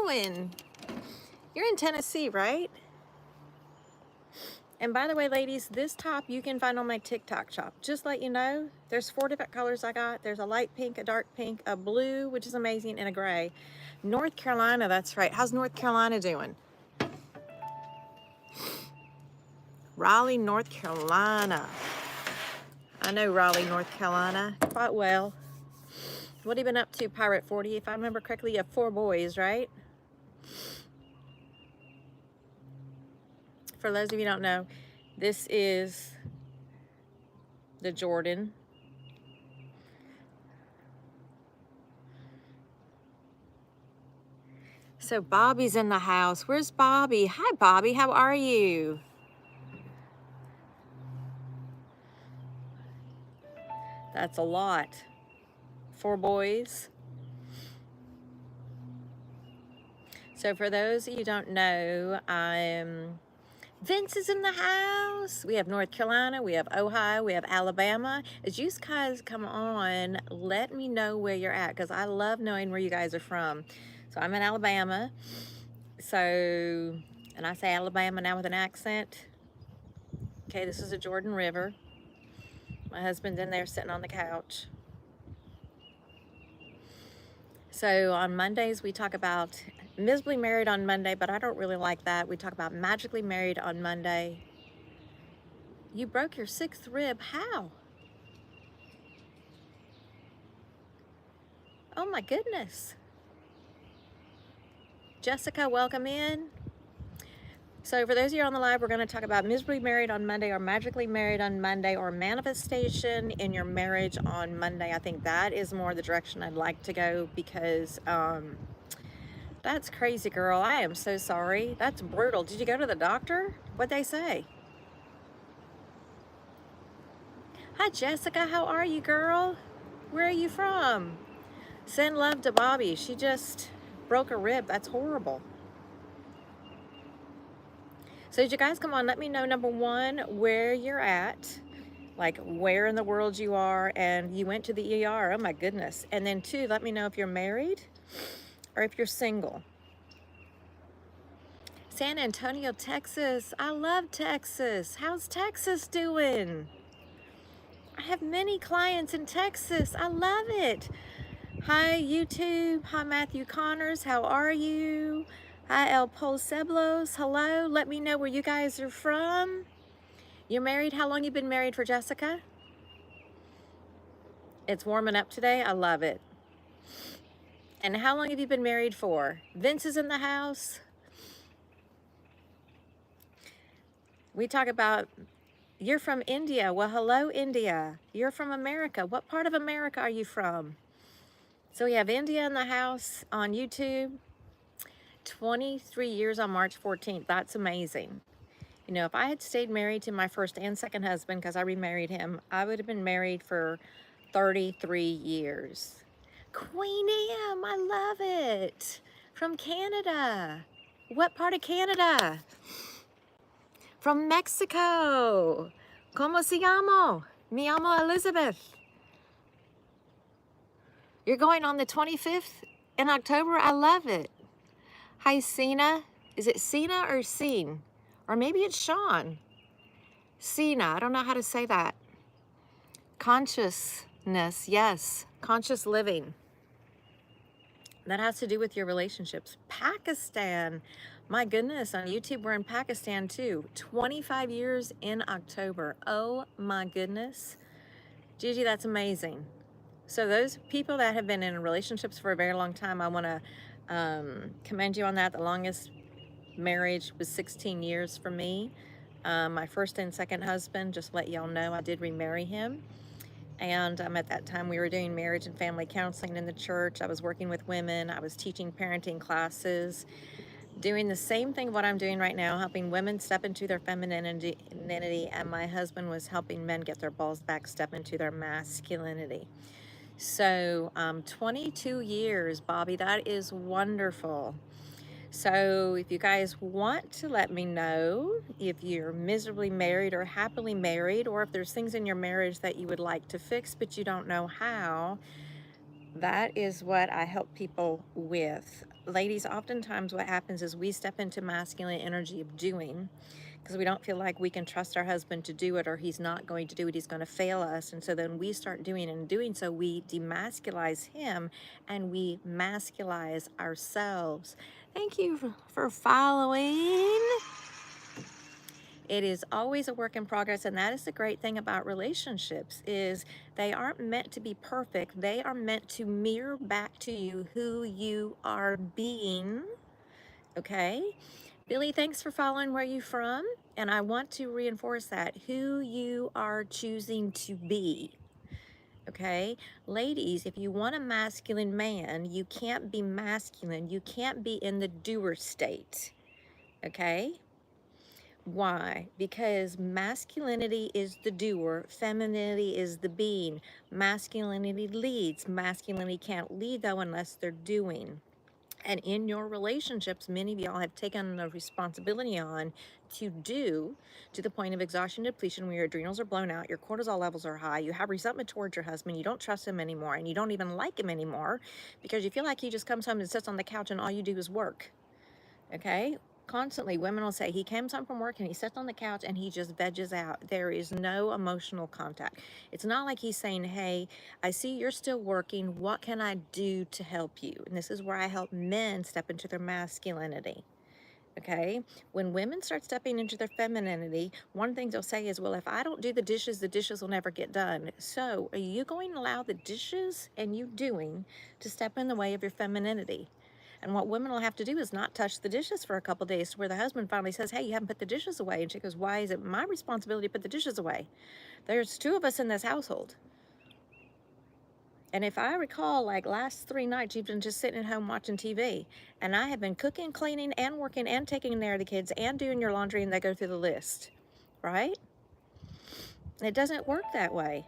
doing? You're in Tennessee, right? And by the way, ladies, this top you can find on my TikTok shop. Just let you know, there's 4 different colors I got. There's a light pink, a dark pink, a blue, which is amazing, and a gray. North Carolina, that's right. How's North Carolina doing? Raleigh, North Carolina. I know Raleigh, North Carolina quite well. What have you been up to, Pirate 40? If I remember correctly, you have 4 boys, right? For those of you who don't know, this is the Jordan. So Bobby's in the house. Where's Bobby? Hi, Bobby. How are you? That's a lot. 4 boys. So for those of you who don't know, Vince is in the house. We have North Carolina, we have Ohio, we have Alabama. As you guys come on, let me know where you're at, because I love knowing where you guys are from. So I'm in Alabama. So, and I say Alabama now with an accent. Okay, this is the Jordan River. My husband's in there sitting on the couch. So on Mondays, we talk about miserably married on Monday, but I don't really like that. We talk about magically married on Monday. You broke your 6th rib. How? Oh my goodness. Jessica, welcome in. So for those of you on the live, we're going to talk about miserably married on Monday, or magically married on Monday, or manifestation in your marriage on Monday. I think that is more the direction I'd like to go, because that's crazy, girl. I am so sorry. That's brutal. Did you go to the doctor? What'd they say? Hi, Jessica. How are you, girl? Where are you from? Send love to Bobby. She just broke a rib. That's horrible. So did you guys come on, let me know, number 1, where you're at, like where in the world you are, and you went to the ER. Oh my goodness. And then 2, let me know if you're married or if you're single. San Antonio, Texas. I love Texas. How's Texas doing? I have many clients in Texas. I love it. Hi, YouTube. Hi, Matthew Connors. How are you? Hi, El Poseblos. Hello. Let me know where you guys are from. You're married? How long you been married for, Jessica? It's warming up today. I love it. And how long have you been married for? Vince is in the house. We talk about, you're from India. Well, hello, India. You're from America. What part of America are you from? So we have India in the house on YouTube. 23 years on March 14th. That's amazing. You know, if I had stayed married to my first and second husband, because I remarried him, I would have been married for 33 years. Queen Am, I love it. From Canada. What part of Canada? From Mexico. ¿Cómo se llamo? Me llamo Elisabeth. You're going on the 25th in October? I love it. Hi, Sina. Is it Sina or Scene? Or maybe it's Sean. Sina, I don't know how to say that. Consciousness, yes. Conscious living. That has to do with your relationships. Pakistan. My goodness, on YouTube, we're in Pakistan too. 25 years in October. Oh my goodness. Gigi, that's amazing. So those people that have been in relationships for a very long time, I want to commend you on that. The longest marriage was 16 years for me. My first and second husband, just to let y'all know, I did remarry him. And at that time, we were doing marriage and family counseling in the church. I was working with women. I was teaching parenting classes, doing the same thing what I'm doing right now, helping women step into their femininity, and my husband was helping men get their balls back, step into their masculinity. So 22 years, Bobby, that is wonderful. So if you guys want to let me know if you're miserably married or happily married, or if there's things in your marriage that you would like to fix but you don't know how, that is what I help people with. ladies, oftentimes what happens is we step into masculine energy of doing because we don't feel like we can trust our husband to do it, or he's not going to do it, he's going to fail us. And so then we start doing it, and doing so we demasculize him and we masculize ourselves. Thank you for following. It is always a work in progress, and that is the great thing about relationships, is they aren't meant to be perfect. They are meant to mirror back to you who you are being. Okay? Billy, thanks for following. Where you from? And I want to reinforce that, who you are choosing to be. Okay? Ladies, if you want a masculine man, you can't be masculine. You can't be in the doer state. Okay? Why? Because masculinity is the doer, femininity is the being. Masculinity leads. Masculinity can't lead, though, unless they're doing. And in your relationships, many of y'all have taken the responsibility on to do, to the point of exhaustion, depletion, where your adrenals are blown out, your cortisol levels are high, you have resentment towards your husband, you don't trust him anymore, and you don't even like him anymore because you feel like he just comes home and sits on the couch and all you do is work. Okay? Constantly, women will say, he comes home from work and he sits on the couch and he just veggies out. There is no emotional contact. It's not like he's saying, hey, I see you're still working. What can I do to help you? And this is where I help men step into their masculinity. Okay? When women start stepping into their femininity, one thing they'll say is, well, if I don't do the dishes will never get done. So are you going to allow the dishes and you doing to step in the way of your femininity? And what women will have to do is not touch the dishes for a couple days, to where the husband finally says, hey, you haven't put the dishes away. And she goes, why is it my responsibility to put the dishes away? There's 2 of us in this household. And if I recall, like last 3 nights, you've been just sitting at home watching TV. And I have been cooking, cleaning, and working, and taking care of the kids, and doing your laundry, and they go through the list. Right? It doesn't work that way.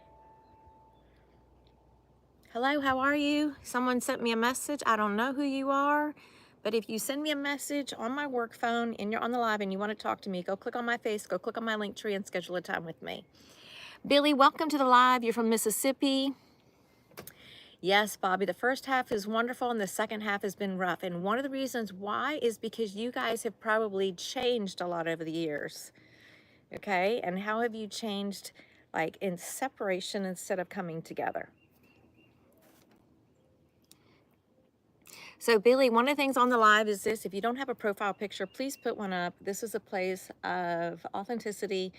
Hello, how are you? Someone sent me a message. I don't know who you are, but if you send me a message on my work phone and you're on the live and you want to talk to me, go click on my face, go click on my link tree and schedule a time with me. Billy, welcome to the live. You're from Mississippi. Yes, Bobby, the first half is wonderful and the second half has been rough. And one of the reasons why is because you guys have probably changed a lot over the years. Okay? And how have you changed, like in separation instead of coming together? So Billy, one of the things on the live is this: if you don't have a profile picture, please put one up. This is a place of authenticity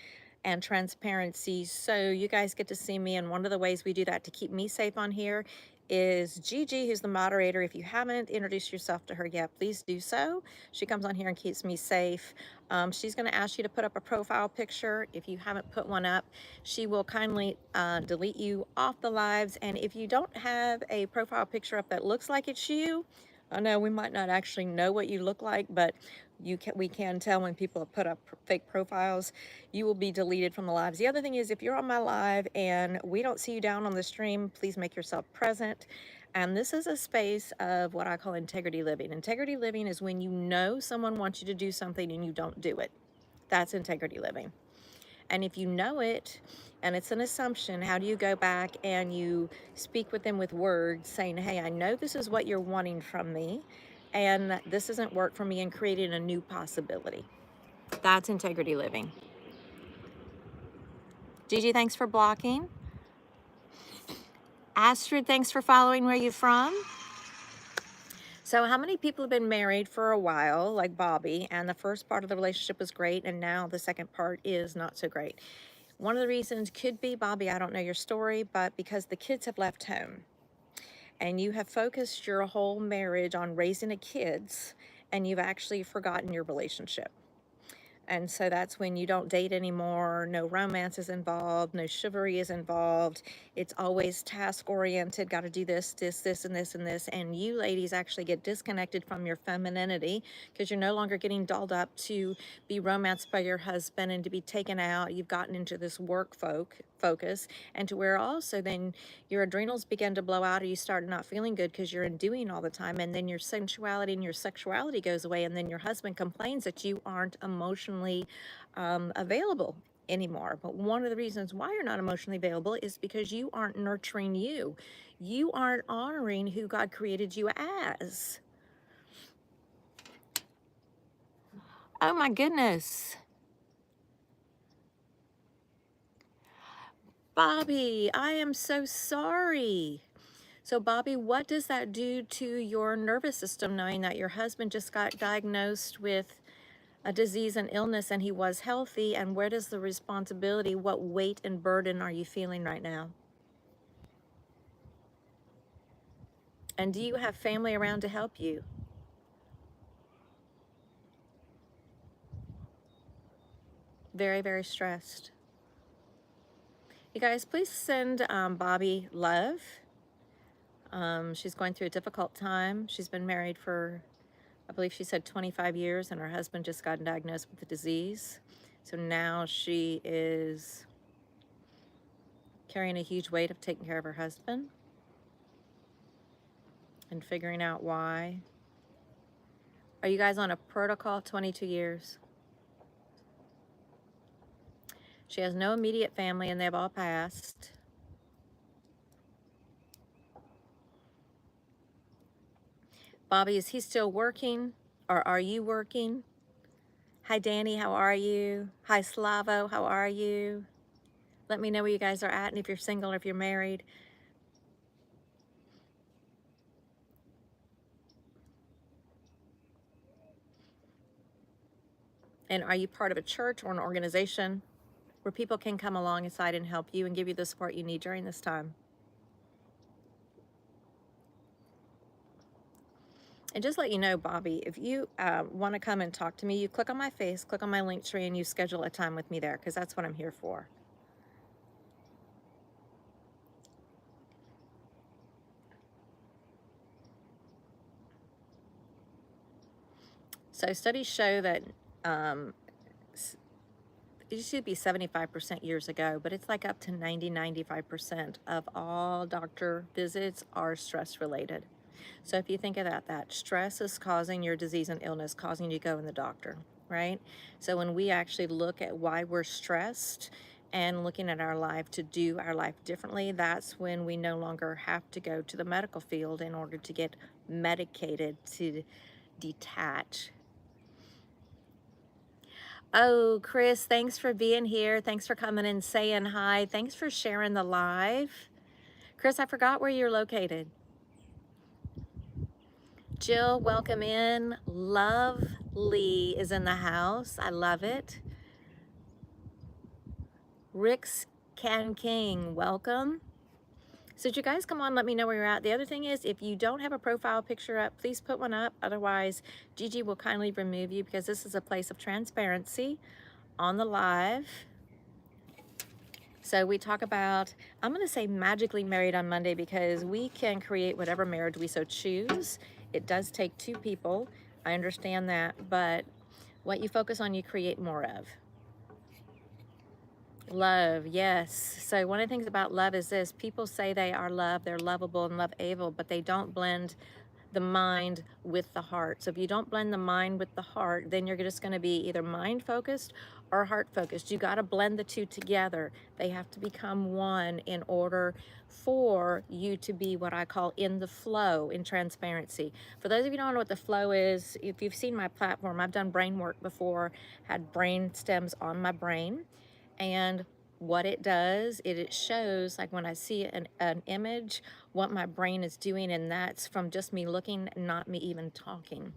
and transparency, so you guys get to see me. And one of the ways we do that to keep me safe on here is Gigi, who's the moderator. If you haven't introduced yourself to her yet, please do so. She comes on here and keeps me safe. She's going to ask you to put up a profile picture. If you haven't put one up, she will kindly delete you off the lives. And if you don't have a profile picture up that looks like it's you, I know we might not actually know what you look like, but we can tell when people have put up fake profiles. You will be deleted from the lives. The other thing is, if you're on my live and we don't see you down on the stream, please make yourself present. And this is a space of what I call integrity living. Integrity living is when you know someone wants you to do something and you don't do it. That's integrity living. And if you know it and it's an assumption, how do you go back and you speak with them with words saying, hey, I know this is what you're wanting from me and this doesn't work for me, and creating a new possibility. That's integrity living. Gigi, thanks for blocking. Astrid, thanks for following. Where are you from? So how many people have been married for a while, like Bobby, and the first part of the relationship was great and now the second part is not so great? One of the reasons could be, Bobby, I don't know your story, but because the kids have left home and you have focused your whole marriage on raising the kids and you've actually forgotten your relationship. And so that's when you don't date anymore, no romance is involved, no chivalry is involved. It's always task-oriented, got to do this, this, this, and this, and this. And you ladies actually get disconnected from your femininity because you're no longer getting dolled up to be romanced by your husband and to be taken out. You've gotten into this work focus, and to where also then your adrenals begin to blow out, or you start not feeling good because you're in doing all the time, and then your sensuality and your sexuality goes away, and then your husband complains that you aren't emotionally available anymore. But one of the reasons why you're not emotionally available is because you aren't nurturing you. You aren't honoring who God created you as. Oh my goodness. Bobby, I am so sorry. So Bobby, what does that do to your nervous system knowing that your husband just got diagnosed with a disease and illness and he was healthy? And where does the responsibility, what weight and burden are you feeling right now? And do you have family around to help you? Very, very stressed. You guys, please send Bobby love. She's going through a difficult time. She's been married for, I believe she said 25 years, and her husband just got diagnosed with the disease. So now she is carrying a huge weight of taking care of her husband and figuring out why. Are you guys on a protocol? 22 years. She has no immediate family and they've all passed. Bobby, is he still working or are you working? Hi, Danny, how are you? Hi, Slavo, how are you? Let me know where you guys are at and if you're single or if you're married. And are you part of a church or an organization where people can come alongside and help you and give you the support you need during this time? And just let you know, Bobby, if you want to come and talk to me, you click on my face, click on my link tree, and you schedule a time with me there, because that's what I'm here for. So studies show that it should be 75% years ago, but it's like up to 95% of all doctor visits are stress related. So if you think of that stress is causing your disease and illness, causing you to go in the doctor, right? So when we actually look at why we're stressed and looking at our life to do our life differently, that's when we no longer have to go to the medical field in order to get medicated to detach. Oh, Chris, thanks for being here. Thanks for coming and saying hi. Thanks for sharing the live. Chris, I forgot where you're located. Jill, welcome in. Lovely is in the house. I love it. Rick's Can King, welcome. So you guys come on, let me know where you're at. The other thing is, if you don't have a profile picture up, please put one up. Otherwise, Gigi will kindly remove you because this is a place of transparency on the live. So we talk about, I'm going to say magically married on Monday because we can create whatever marriage we so choose. It does take two people. I understand that, but what you focus on, you create more of. Love, yes. So one of the things about love is this. People say they are loved, they're lovable and love-able, but they don't blend the mind with the heart. So if you don't blend the mind with the heart, then you're just going to be either mind focused or heart focused. You got to blend the two together. They have to become one in order for you to be what I call in the flow, in transparency. For those of you who don't know what the flow is, if you've seen my platform, I've done brain work before, had brain stems on my brain. And what it does, it shows, like when I see an image, what my brain is doing, and that's from just me looking, not me even talking.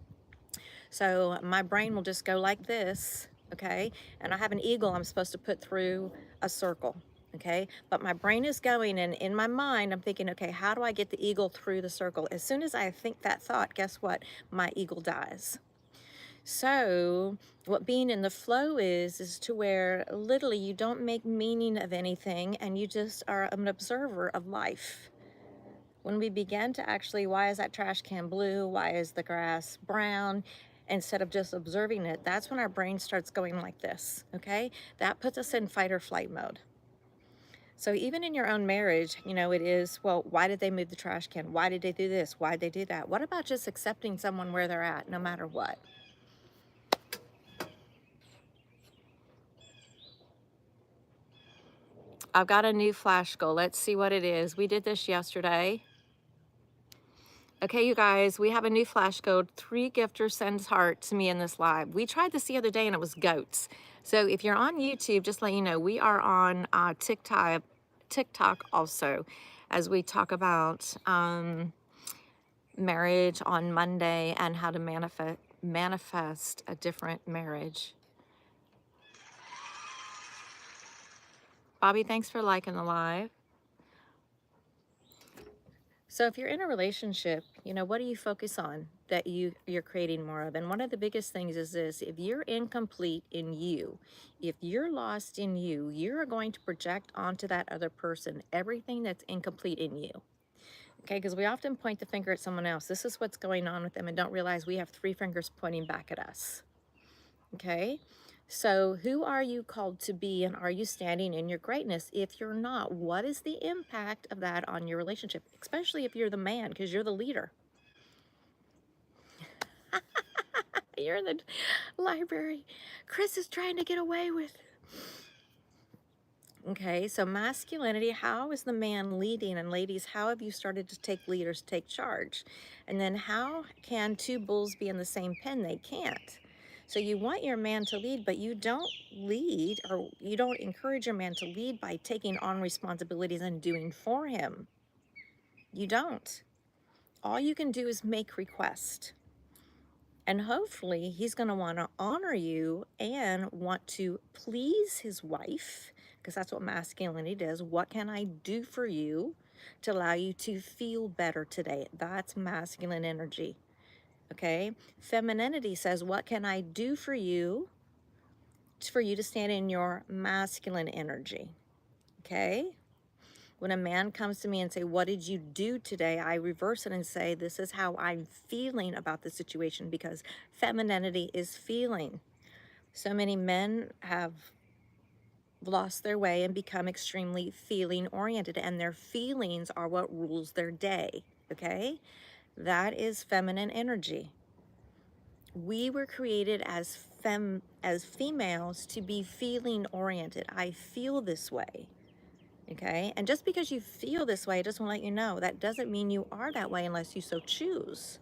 So my brain will just go like this, okay? And I have an eagle I'm supposed to put through a circle, okay? But my brain is going, and in my mind, I'm thinking, okay, how do I get the eagle through the circle? As soon as I think that thought, guess what? My eagle dies. So what being in the flow is to where literally you don't make meaning of anything and you just are an observer of life. When we begin to actually, why is that trash can blue? Why is the grass brown? Instead of just observing it, that's when our brain starts going like this, okay? That puts us in fight or flight mode. So even in your own marriage, you know, it is, well, why did they move the trash can? Why did they do this? Why did they do that? What about just accepting someone where they're at, no matter what? I've got a new flash goal. Let's see what it is. We did this yesterday. Okay, you guys, we have a new flash code. 3 gifters sends heart to me in this live. We tried this the other day and it was goats. So if you're on YouTube, just let you know, we are on TikTok also, as we talk about marriage on Monday and how to manifest a different marriage. Bobby, thanks for liking the live. So if you're in a relationship, you know, what do you focus on that you're creating more of? And one of the biggest things is this: if you're incomplete in you, if you're lost in you, you're going to project onto that other person everything that's incomplete in you. Okay, because we often point the finger at someone else. This is what's going on with them and don't realize we have 3 fingers pointing back at us. Okay, so who are you called to be, and are you standing in your greatness? If you're not, what is the impact of that on your relationship, especially if you're the man, because you're the leader? You're in the library. Chris is trying to get away with. Okay, so masculinity, how is the man leading? And ladies, how have you started to take leaders, take charge? And then how can 2 bulls be in the same pen? They can't. So you want your man to lead, but you don't lead, or you don't encourage your man to lead by taking on responsibilities and doing for him. You don't. All you can do is make requests. And hopefully he's going to want to honor you and want to please his wife, because that's what masculinity does. What can I do for you to allow you to feel better today? That's masculine energy. Okay. Femininity says, what can I do for you to stand in your masculine energy? Okay. When a man comes to me and say, what did you do today? I reverse it and say, this is how I'm feeling about the situation, because femininity is feeling. So many men have lost their way and become extremely feeling oriented, and their feelings are what rules their day. Okay. That is feminine energy. We were created as females to be feeling oriented. I feel this way. Okay, and just because you feel this way, I just want to let you know, that doesn't mean you are that way unless you so choose.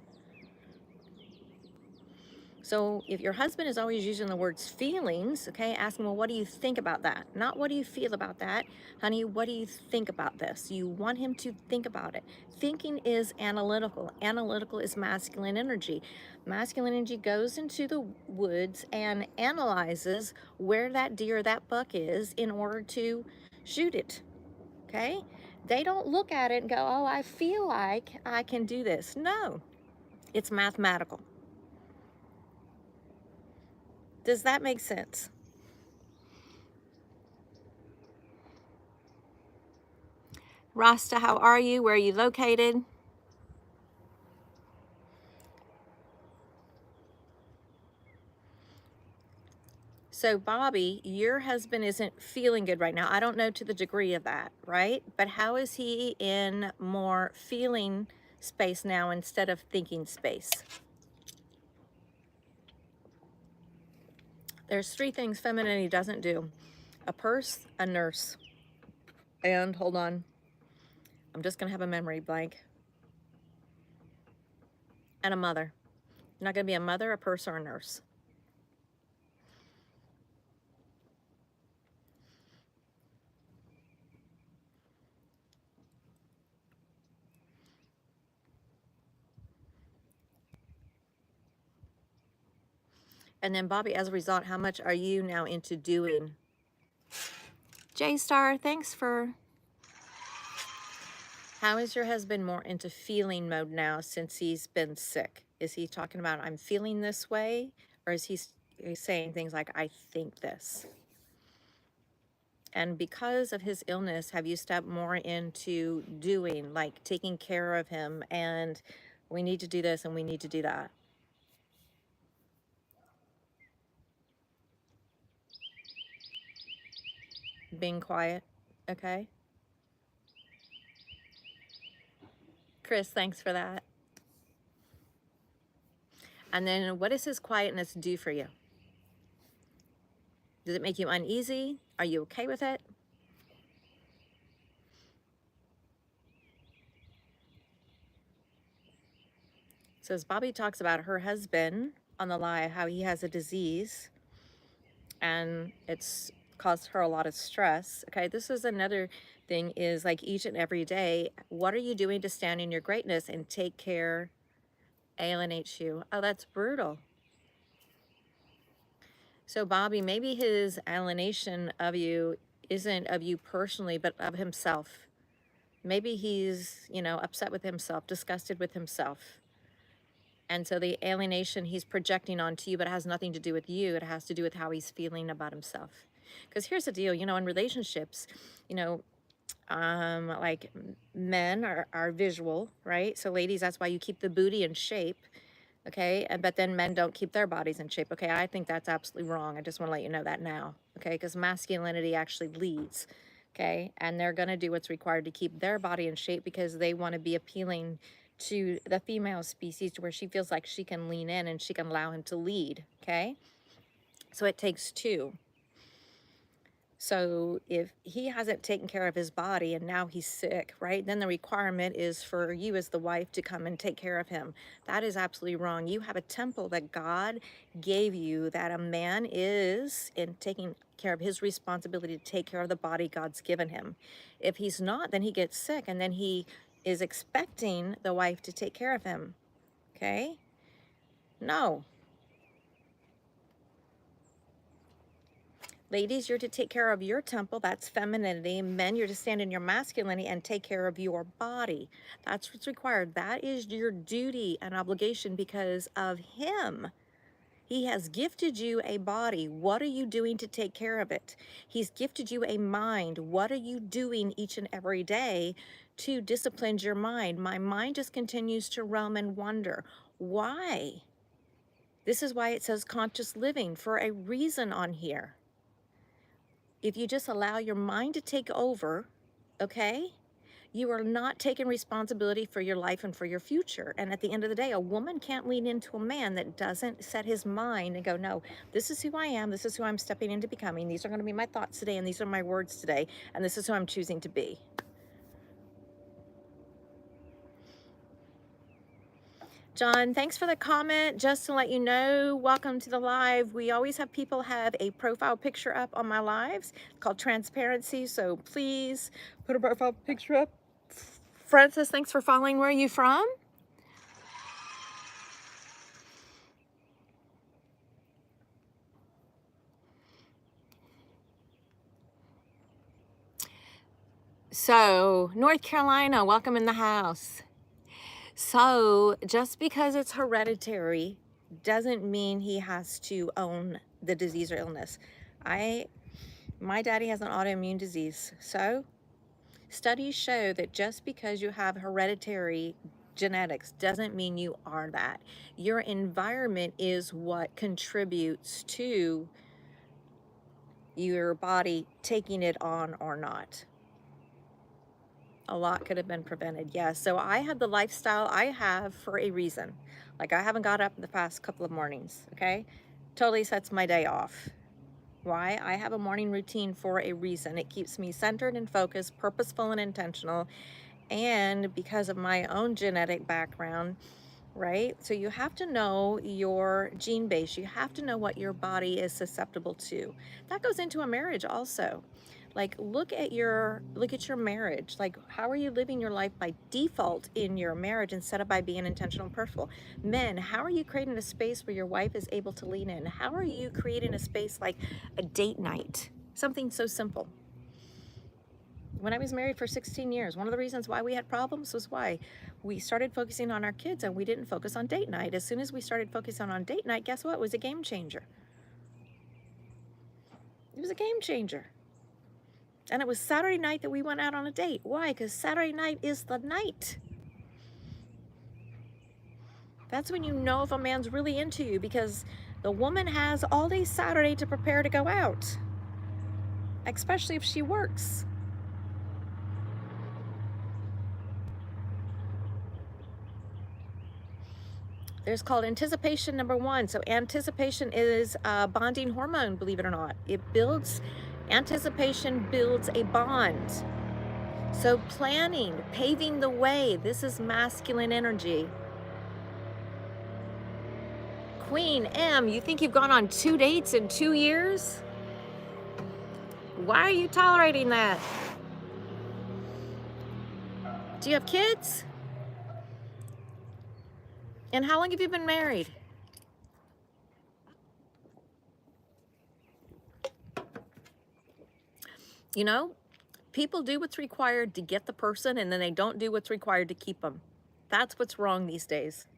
So if your husband is always using the words feelings, okay, ask him, well, what do you think about that? Not what do you feel about that? Honey, what do you think about this? You want him to think about it. Thinking is analytical. Analytical is masculine energy. Masculine energy goes into the woods and analyzes where that deer or that buck is in order to shoot it. Okay? They don't look at it and go, oh, I feel like I can do this. No, it's mathematical. Does that make sense? Rasta, how are you? Where are you located? So Bobby, your husband isn't feeling good right now. I don't know to the degree of that, right? But how is he in more feeling space now instead of thinking space? There's 3 things femininity doesn't do: a purse, a nurse, and hold on, I'm just gonna have a memory blank, and a mother. You're not gonna be a mother, a purse, or a nurse. And then Bobby, as a result, how much are you now into doing? J-Star, thanks for... How is your husband more into feeling mode now since he's been sick? Is he talking about, I'm feeling this way? Or is he's saying things like, I think this? And because of his illness, have you stepped more into doing, like taking care of him, and we need to do this and we need to do that? Being quiet, okay? Chris, thanks for that. And then what does his quietness do for you? Does it make you uneasy? Are you okay with it? So as Bobby talks about her husband on the live, how he has a disease and it's caused her a lot of stress. Okay, this is another thing, is like each and every day, what are you doing to stand in your greatness and take care alienates you? Oh, that's brutal. So Bobby, maybe his alienation of you isn't of you personally, but of himself. Maybe he's, you know, upset with himself, disgusted with himself. And so the alienation he's projecting onto you, but it has nothing to do with you. It has to do with how he's feeling about himself. Because here's the deal, you know, in relationships, you know, like men are visual, right? So ladies, that's why you keep the booty in shape. Okay, and but then men don't keep their bodies in shape. Okay, I think that's absolutely wrong. I just want to let you know that now. Okay, because masculinity actually leads. Okay, and they're going to do what's required to keep their body in shape because they want to be appealing to the female species, to where she feels like she can lean in and she can allow him to lead. Okay, so it takes two. So if he hasn't taken care of his body and now he's sick, right, then the requirement is for you as the wife to come and take care of him. That is absolutely wrong. You have a temple that God gave you, that a man is in taking care of his responsibility to take care of the body God's given him. If he's not, then he gets sick, and then he is expecting the wife to take care of him. Okay? No. Ladies, you're to take care of your temple. That's femininity. Men, you're to stand in your masculinity and take care of your body. That's what's required. That is your duty and obligation because of him. He has gifted you a body. What are you doing to take care of it? He's gifted you a mind. What are you doing each and every day to discipline your mind? My mind just continues to roam and wonder. Why? This is why it says conscious living, for a reason on here. If you just allow your mind to take over, okay, you are not taking responsibility for your life and for your future. And at the end of the day, a woman can't lean into a man that doesn't set his mind and go, no, this is who I am. This is who I'm stepping into becoming. These are going to be my thoughts today, and these are my words today. And this is who I'm choosing to be. John, thanks for the comment. Just to let you know, welcome to the live. We always have people have a profile picture up on my lives called transparency. So please put a profile picture up. Francis, thanks for following. Where are you from? So, North Carolina, welcome in the house. So, just because it's hereditary doesn't mean he has to own the disease or illness. My daddy has an autoimmune disease. So, studies show that just because you have hereditary genetics doesn't mean you are that. Your environment is what contributes to your body taking it on or not. A lot could have been prevented, yes. So I have the lifestyle I have for a reason. Like, I haven't got up in the past couple of mornings, okay? Totally sets my day off. Why? I have a morning routine for a reason. It keeps me centered and focused, purposeful and intentional. And because of my own genetic background, right? So you have to know your gene base. You have to know what your body is susceptible to. That goes into a marriage also. Like, look at your marriage. Like, how are you living your life by default in your marriage instead of by being intentional and purposeful? Men, how are you creating a space where your wife is able to lean in? How are you creating a space like a date night? Something so simple. When I was married for 16 years, one of the reasons why we had problems was why we started focusing on our kids and we didn't focus on date night. As soon as we started focusing on date night, guess what? It was a game changer. It was a game changer. And it was Saturday night that we went out on a date. Why? Because Saturday night is the night. That's when you know if a man's really into you, because the woman has all day Saturday to prepare to go out, especially if she works. There's called anticipation number 1. So anticipation is a bonding hormone, believe it or not. Anticipation builds a bond. So planning, paving the way, this is masculine energy. Queen M, you think you've gone on 2 dates in 2 years? Why are you tolerating that? Do you have kids? And how long have you been married? You know, people do what's required to get the person, and then they don't do what's required to keep them. That's what's wrong these days.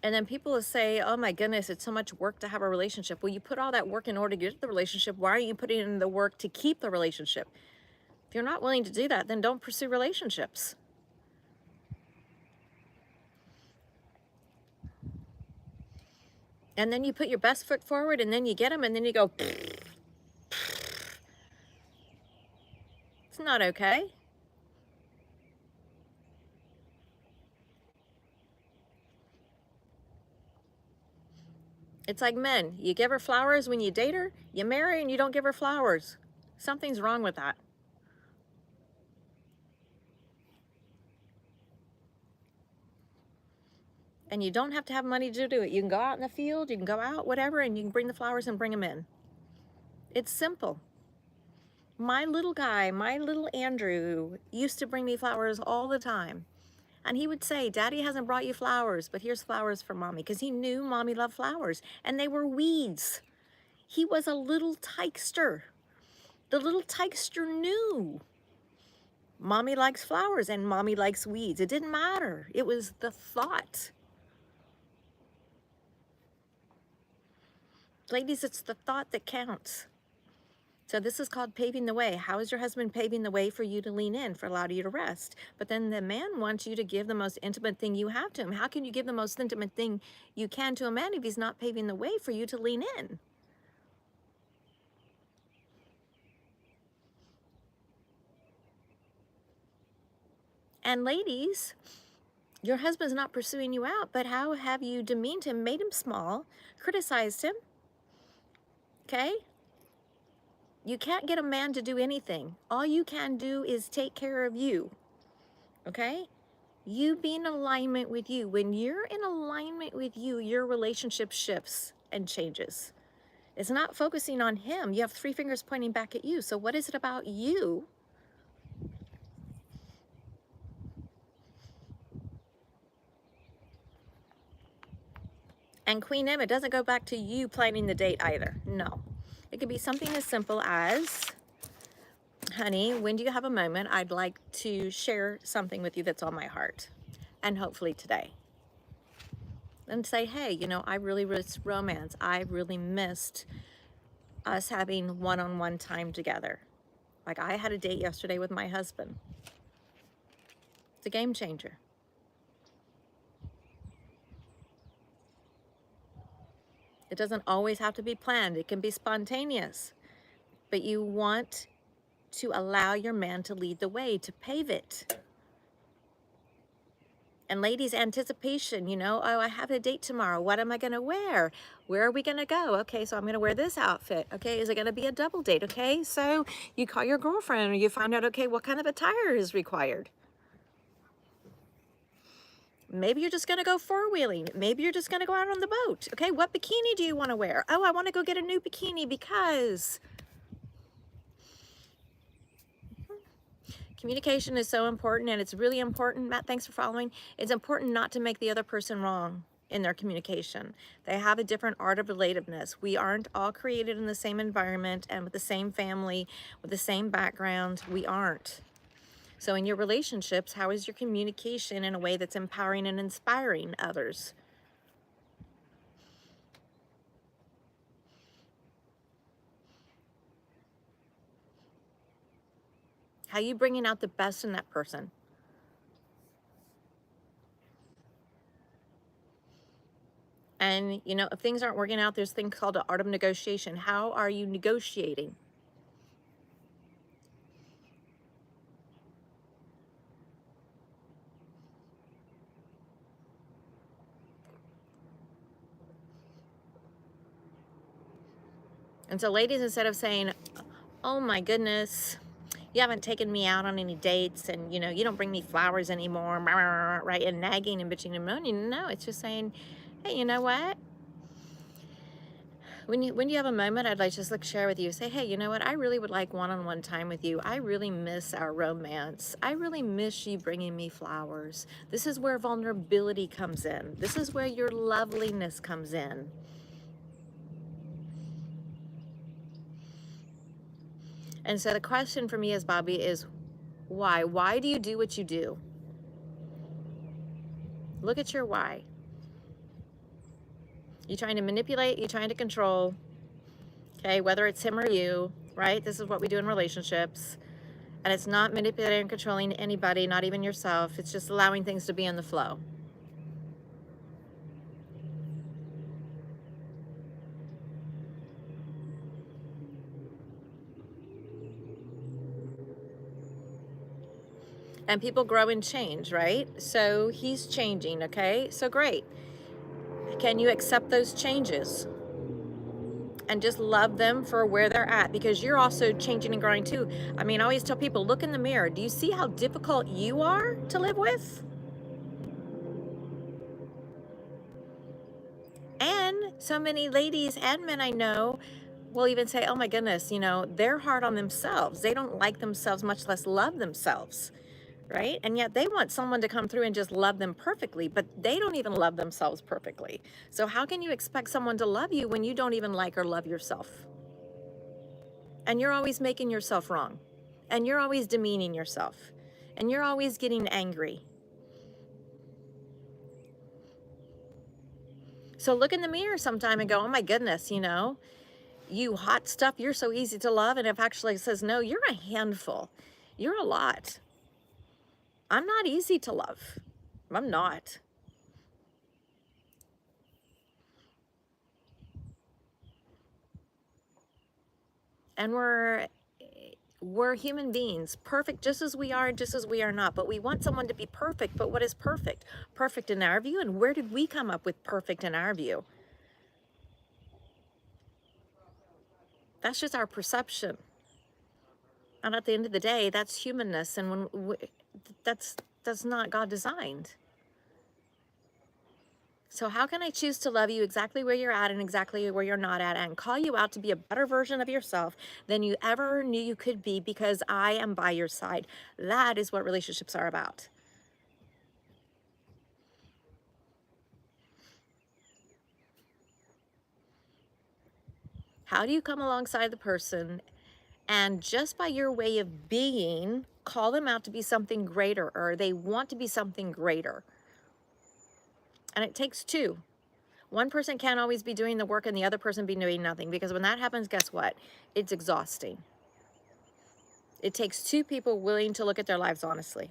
And then people will say, oh my goodness, it's so much work to have a relationship. Well, you put all that work in order to get the relationship. Why aren't you putting in the work to keep the relationship? If you're not willing to do that, then don't pursue relationships. And then you put your best foot forward, and then you get them, and then you go, it's not okay. It's like men. You give her flowers when you date her, you marry her, and you don't give her flowers. Something's wrong with that. And you don't have to have money to do it. You can go out in the field, you can go out, whatever, and you can bring the flowers and bring them in. It's simple. My little guy, my little Andrew, used to bring me flowers all the time. And he would say, Daddy hasn't brought you flowers, but here's flowers for Mommy, because he knew Mommy loved flowers, and they were weeds. He was a little tykester. The little tykester knew Mommy likes flowers and Mommy likes weeds. It didn't matter. It was the thought. Ladies, it's the thought that counts. So this is called paving the way. How is your husband paving the way for you to lean in, for allow you to rest? But then the man wants you to give the most intimate thing you have to him. How can you give the most intimate thing you can to a man if he's not paving the way for you to lean in? And ladies, your husband's not pursuing you out, but how have you demeaned him, made him small, criticized him? Okay? You can't get a man to do anything. All you can do is take care of you. Okay? You be in alignment with you. When you're in alignment with you, your relationship shifts and changes. It's not focusing on him. You have 3 fingers pointing back at you. So what is it about you? And Queen M, it doesn't go back to you planning the date either. No. It could be something as simple as, honey, when do you have a moment? I'd like to share something with you that's on my heart. And hopefully today. And say, hey, you know, I really miss romance. I really missed us having one-on-one time together. Like I had a date yesterday with my husband. It's a game changer. It doesn't always have to be planned. It can be spontaneous. But you want to allow your man to lead the way, to pave it. And ladies, anticipation, you know, oh, I have a date tomorrow. What am I going to wear? Where are we going to go? Okay, so I'm going to wear this outfit. Okay, is it going to be a double date? Okay, so you call your girlfriend or you find out, okay, what kind of attire is required? Maybe you're just going to go four-wheeling. Maybe you're just going to go out on the boat. Okay, what bikini do you want to wear? Oh, I want to go get a new bikini because... Communication is so important, and it's really important. Matt, thanks for following. It's important not to make the other person wrong in their communication. They have a different art of relativeness. We aren't all created in the same environment and with the same family, with the same background. We aren't. So in your relationships, how is your communication in a way that's empowering and inspiring others? How are you bringing out the best in that person? And, you know, if things aren't working out, there's things called the art of negotiation. How are you negotiating? And so ladies, instead of saying, oh my goodness, you haven't taken me out on any dates and, you know, you don't bring me flowers anymore, right? And nagging and bitching and moaning. No, it's just saying, hey, you know what? when you have a moment, I'd like to just like share with you, say, hey, you know what? I really would like one-on-one time with you. I really miss our romance. I really miss you bringing me flowers. This is where vulnerability comes in. This is where your loveliness comes in. And so the question for me as Bobby is, why? Why do you do what you do? Look at your why. You trying to manipulate, you trying to control, okay, whether it's him or you, right? This is what we do in relationships. And it's not manipulating and controlling anybody, not even yourself. It's just allowing things to be in the flow. And people grow and change, right? So he's changing, okay? So great. Can you accept those changes? And just love them for where they're at, because you're also changing and growing too. I mean, I always tell people, look in the mirror. Do you see how difficult you are to live with? And so many ladies and men I know will even say, oh my goodness, you know, they're hard on themselves. They don't like themselves, much less love themselves, right? And yet they want someone to come through and just love them perfectly, but they don't even love themselves perfectly. So how can you expect someone to love you when you don't even like or love yourself? And you're always making yourself wrong. And you're always demeaning yourself. And you're always getting angry. So look in the mirror sometime and go, oh my goodness, you know, you hot stuff, you're so easy to love. And if actually says, no, you're a handful. You're a lot. I'm not easy to love. I'm not. And we're human beings, perfect just as we are, just as we are not. But we want someone to be perfect. But what is perfect? Perfect in our view. And where did we come up with perfect in our view? That's just our perception. And at the end of the day, that's humanness. And that's not God designed. So how can I choose to love you exactly where you're at and exactly where you're not at, and call you out to be a better version of yourself than you ever knew you could be, because I am by your side? That is what relationships are about. How do you come alongside the person and just by your way of being, call them out to be something greater, or they want to be something greater? And it takes two. One person can't always be doing the work and the other person be doing nothing, because when that happens, guess what? It's exhausting. It takes two people willing to look at their lives honestly.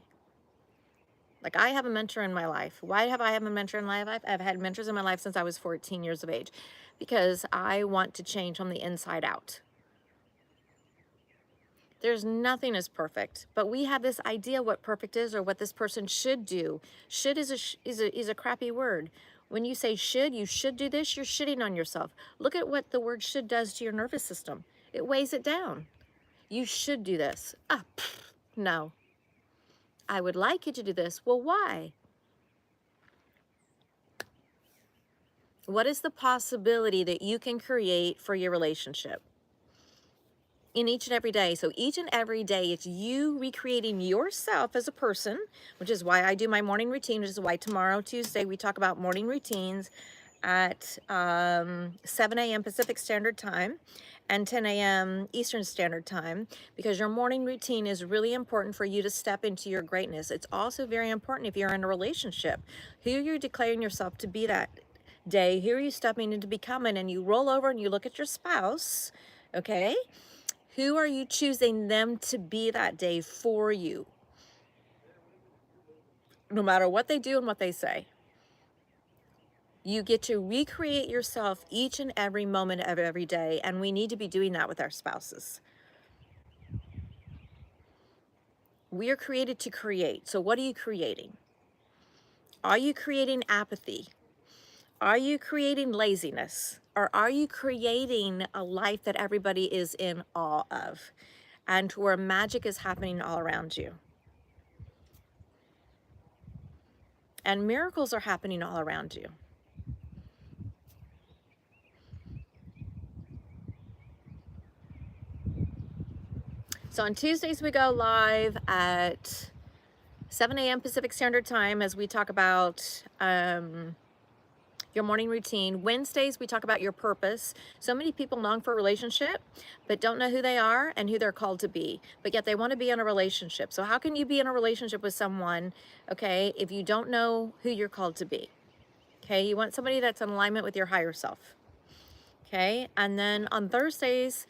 Like, I have a mentor in my life. Why have I have a mentor in my life? I've had mentors in my life since I was 14 years of age, because I want to change from the inside out. There's nothing is perfect, but we have this idea what perfect is, or what this person should do. Should is a crappy word. When you say should, you should do this, you're shitting on yourself. Look at what the word should does to your nervous system. It weighs it down. You should do this. No. I would like you to do this. Well, why? What is the possibility that you can create for your relationship in each and every day? So each and every day, it's you recreating yourself as a person, which is why I do my morning routine, which is why tomorrow, Tuesday, we talk about morning routines at 7 a.m. Pacific Standard Time and 10 a.m. Eastern Standard Time, because your morning routine is really important for you to step into your greatness. It's also very important if you're in a relationship. Who you're declaring yourself to be that day, who are you stepping into becoming? And you roll over and you look at your spouse, okay? Who are you choosing them to be that day for you? No matter what they do and what they say. You get to recreate yourself each and every moment of every day, and we need to be doing that with our spouses. We are created to create. So what are you creating? Are you creating apathy? Are you creating laziness? Or are you creating a life that everybody is in awe of, and where magic is happening all around you? And miracles are happening all around you. So on Tuesdays, we go live at 7 a.m. Pacific Standard Time as we talk about your morning routine. Wednesdays, we talk about your purpose. So many people long for a relationship, but don't know who they are and who they're called to be, but yet they want to be in a relationship. So how can you be in a relationship with someone, okay, if you don't know who you're called to be? Okay, you want somebody that's in alignment with your higher self. Okay, and then on Thursdays,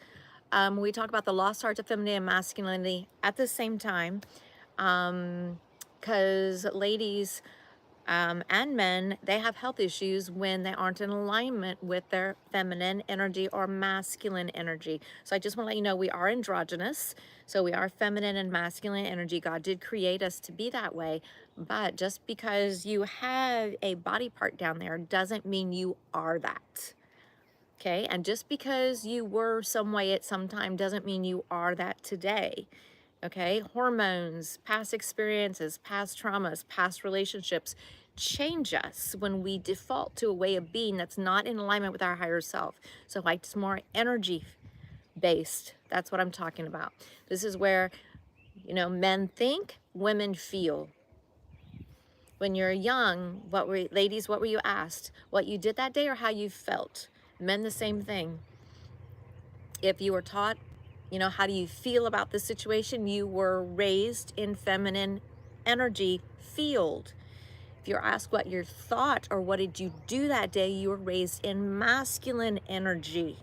we talk about the lost arts of femininity and masculinity at the same time, because ladies and men, they have health issues when they aren't in alignment with their feminine energy or masculine energy. So I just want to let you know we are androgynous. So we are feminine and masculine energy. God did create us to be that way. But just because you have a body part down there doesn't mean you are that. Okay, and just because you were some way at some time doesn't mean you are that today. Okay, hormones, past experiences, past traumas, past relationships change us when we default to a way of being that's not in alignment with our higher self. So like it's more energy based. That's what I'm talking about. This is where, you know, men think, women feel. When you're young, ladies, what were you asked? What you did that day or how you felt? Men, the same thing. If you were taught, you know, how do you feel about the situation, you were raised in feminine energy field. If you're asked what your thought or what did you do that day, you were raised in masculine energy.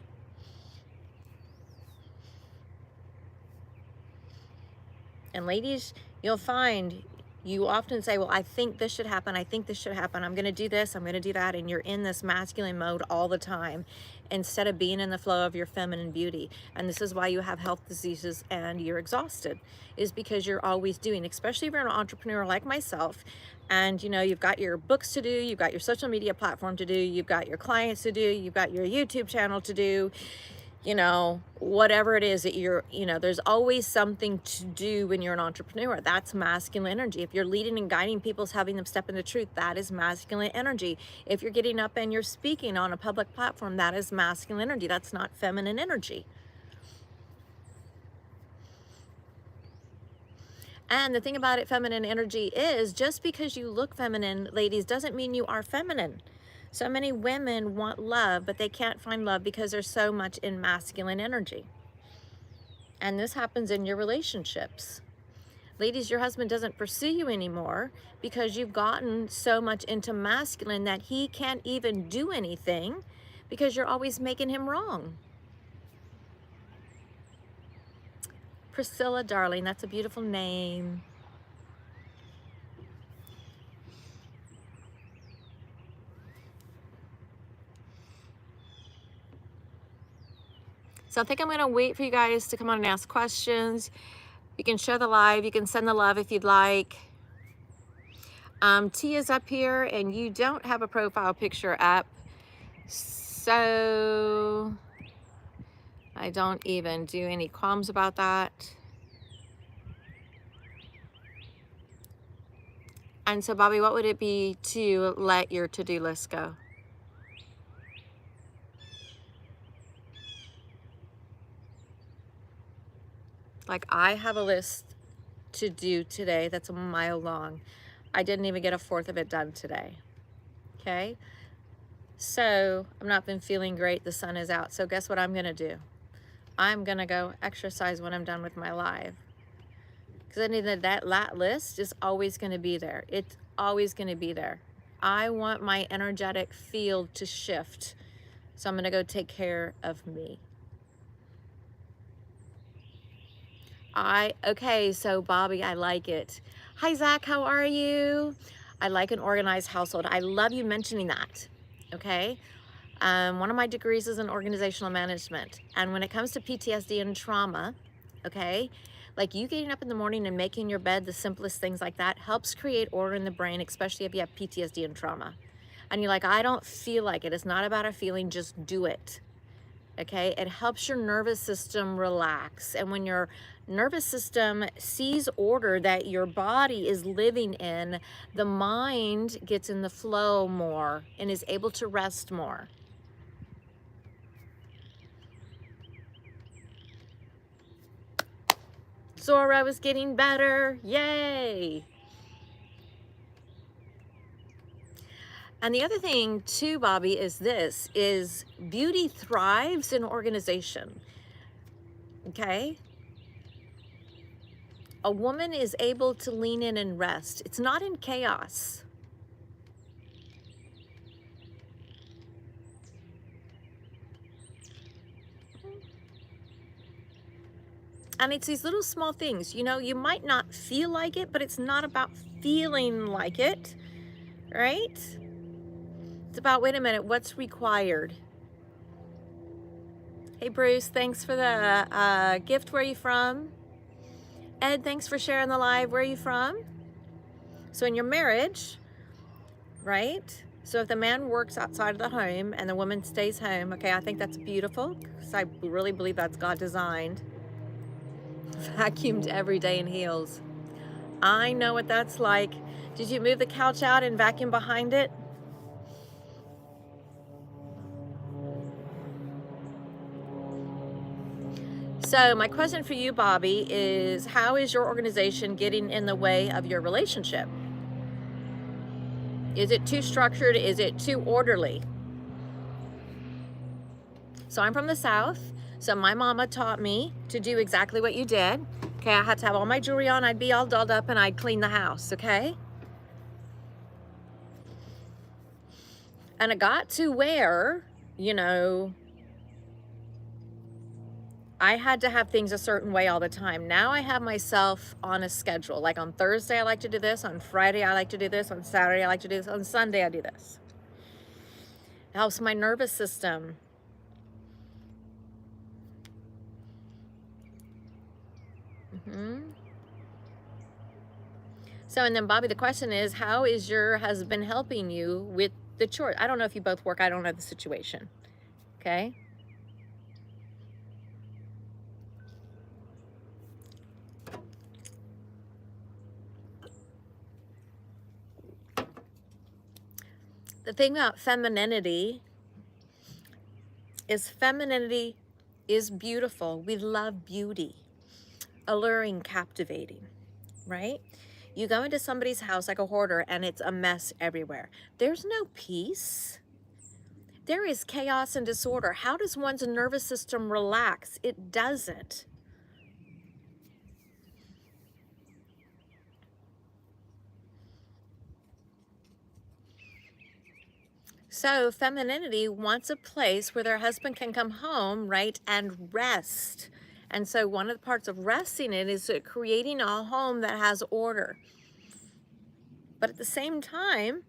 And ladies, you'll find you often say, well, I think this should happen. I think this should happen. I'm going to do this. I'm going to do that. And you're in this masculine mode all the time instead of being in the flow of your feminine beauty. And this is why you have health diseases and you're exhausted, is because you're always doing, especially if you're an entrepreneur like myself. And, you know, you've got your books to do. You've got your social media platform to do. You've got your clients to do. You've got your YouTube channel to do. You know, whatever it is that you're, you know, there's always something to do when you're an entrepreneur. That's masculine energy. If you're leading and guiding people, having them step into truth, that is masculine energy. If you're getting up and you're speaking on a public platform, that is masculine energy. That's not feminine energy. And the thing about it, feminine energy is just because you look feminine, ladies, doesn't mean you are feminine. So many women want love, but they can't find love because there's so much in masculine energy. And this happens in your relationships. Ladies, your husband doesn't pursue you anymore because you've gotten so much into masculine that he can't even do anything because you're always making him wrong. Priscilla, darling, that's a beautiful name. So I think I'm going to wait for you guys to come on and ask questions. You can share the live. You can send the love if you'd like. Tia's up here, and you don't have a profile picture up. So I don't even do any qualms about that. And so, Bobby, what would it be to let your to-do list go? Like, I have a list to do today that's a mile long. I didn't even get a fourth of it done today. Okay? So, I've not been feeling great. The sun is out. So, guess what I'm going to do? I'm going to go exercise when I'm done with my live. Because I need that list is always going to be there. It's always going to be there. I want my energetic field to shift. So, I'm going to go take care of me. Okay, so Bobby, I like it. Hi, Zach, how are you? I like an organized household. I love you mentioning that, okay? One of my degrees is in organizational management. And when it comes to PTSD and trauma, okay, like you getting up in the morning and making your bed, the simplest things like that helps create order in the brain, especially if you have PTSD and trauma. And you're like, I don't feel like it. It's not about a feeling, just do it. Okay, it helps your nervous system relax. And when your nervous system sees order that your body is living in, the mind gets in the flow more and is able to rest more. Zora is getting better. Yay. And the other thing too, Bobby, is this, is beauty thrives in organization, okay? A woman is able to lean in and rest. It's not in chaos. And it's these little small things, you know, you might not feel like it, but it's not about feeling like it, right? It's about, wait a minute, what's required? Hey, Bruce, thanks for the gift. Where are you from? Ed, thanks for sharing the live. Where are you from? So in your marriage, right? So if the man works outside of the home and the woman stays home, okay, I think that's beautiful, because I really believe that's God designed. Vacuumed every day in heels. I know what that's like. Did you move the couch out and vacuum behind it? So my question for you, Bobby, is how is your organization getting in the way of your relationship? Is it too structured? Is it too orderly? So I'm from the South. So my mama taught me to do exactly what you did. Okay, I had to have all my jewelry on. I'd be all dolled up and I'd clean the house, okay? And it got to where, you know, I had to have things a certain way all the time. Now I have myself on a schedule. Like on Thursday, I like to do this. On Friday, I like to do this. On Saturday, I like to do this. On Sunday, I do this. It helps my nervous system. So, and then Bobby, the question is, how is your husband helping you with the chores? I don't know if you both work. I don't know the situation. Okay. The thing about femininity is beautiful. We love beauty, alluring, captivating, right? You go into somebody's house like a hoarder and it's a mess everywhere. There's no peace. There is chaos and disorder. How does one's nervous system relax? It doesn't. So femininity wants a place where their husband can come home, right, and rest. And so one of the parts of resting it is creating a home that has order. But at the same time,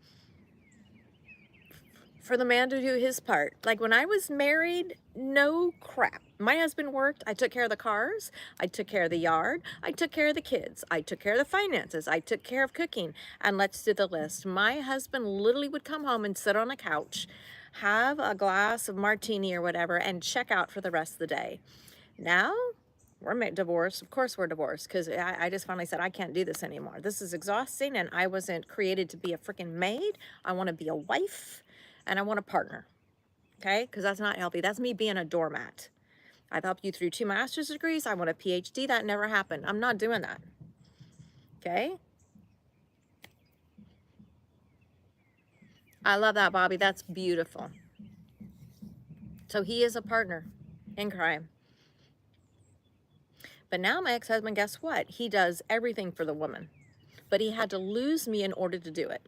for the man to do his part. Like when I was married, no crap. My husband worked, I took care of the cars, I took care of the yard, I took care of the kids, I took care of the finances, I took care of cooking, and let's do the list. My husband literally would come home and sit on a couch, have a glass of martini or whatever, and check out for the rest of the day. Now, we're divorced. Of course we're divorced, because I just finally said, I can't do this anymore. This is exhausting, and I wasn't created to be a freaking maid. I want to be a wife. And I want a partner, okay? Because that's not healthy. That's me being a doormat. I've helped you through 2 master's degrees. I want a PhD. That never happened. I'm not doing that, okay? I love that, Bobby. That's beautiful. So he is a partner in crime. But now my ex-husband, guess what? He does everything for the woman. But he had to lose me in order to do it.